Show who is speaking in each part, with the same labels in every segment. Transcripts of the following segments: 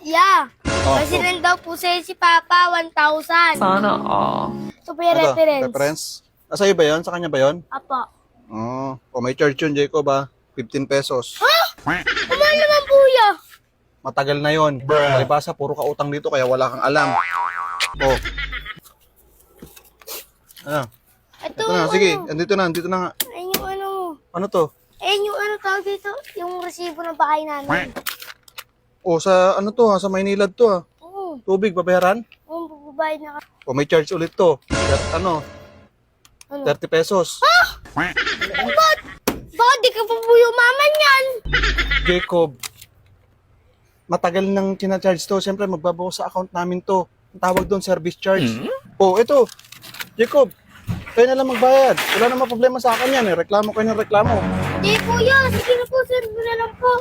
Speaker 1: Yeah.
Speaker 2: Oh,
Speaker 1: Kasi
Speaker 2: oh.
Speaker 1: rin daw po sa'yo si Papa, 1,000.
Speaker 3: Sana all.
Speaker 1: Ito po yung
Speaker 2: Ano to?
Speaker 1: reference.
Speaker 2: Reference? Sa'yo ba yun? Sa kanya ba yun?
Speaker 1: Apo.
Speaker 2: Oh, may charge yun, Jacob, 15 pesos.
Speaker 1: Kumahal naman po yan.
Speaker 2: Matagal na yun. Palibasa, puro ka utang dito, kaya wala kang alam. Oh. Ano?
Speaker 1: Ito,
Speaker 2: Ito na, sige. Andito na nga.
Speaker 1: Ayun yung ano.
Speaker 2: Ano to?
Speaker 1: Ayun yung ano tawag dito. Yung resibo ng bahay namin.
Speaker 2: Oh, sa ano to ha? Sa Maynilad to ha?
Speaker 1: Oo.
Speaker 2: Tubig, babayaran?
Speaker 1: Oo, bubayad na ka.
Speaker 2: O may charge ulit to. Ano?
Speaker 1: Ano?
Speaker 2: 30 pesos.
Speaker 1: Bakit di ka pa po yumaman yan?
Speaker 2: Jacob, matagal nang kinacharge to. Siyempre, magbabawas sa account namin to. Ang tawag doon, service charge. Oh, ito. Jacob, kayo na lang magbayad. Wala namang problema sa akin yan. Reklamo kayo ng reklamo.
Speaker 1: Di po yan. Sige na po, sir. Mo na lang po.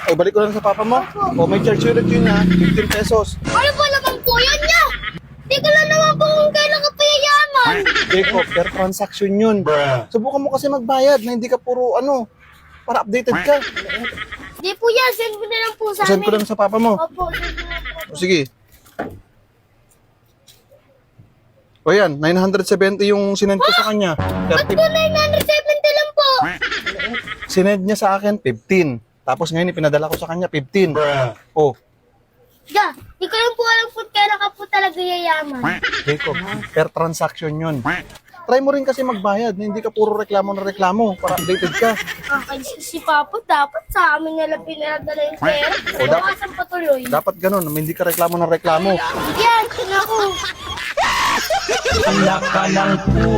Speaker 2: O, balik ko lang sa papa mo. O, may charge ulit yun ha. 15 pesos.
Speaker 1: Ano ba naman po yan niya? Di ka lang naman po kung kailan ka payayaman.
Speaker 2: Jacob, per transaction yun. Subukan mo kasi magbayad na hindi ka puro para updated ka.
Speaker 1: Di po yan. Send mo na lang po sa
Speaker 2: Send ko
Speaker 1: amin.
Speaker 2: lang sa papa mo.
Speaker 1: Opo, send mo na lang po.
Speaker 2: O, sige. O yan, 970 yung sinend ko sa kanya.
Speaker 1: Ba't po 970 lang po?
Speaker 2: Sinend niya sa akin 15. Tapos ngayon ipinadala ko sa kanya 15. Oh,
Speaker 1: Ya, di ko lang po alam kung kailan ka po talaga yayaman.
Speaker 2: Jacob, per transaction yun. Try mo rin kasi magbayad na hindi ka puro reklamo na reklamo para updated ka.
Speaker 1: Si Papa, dapat sa amin nalang pinadala yung pera.
Speaker 2: O,
Speaker 1: Bukasan patuloy.
Speaker 2: Dapat ganun, hindi ka reklamo na reklamo.
Speaker 1: Yan, ako.
Speaker 3: Anak ka ng po.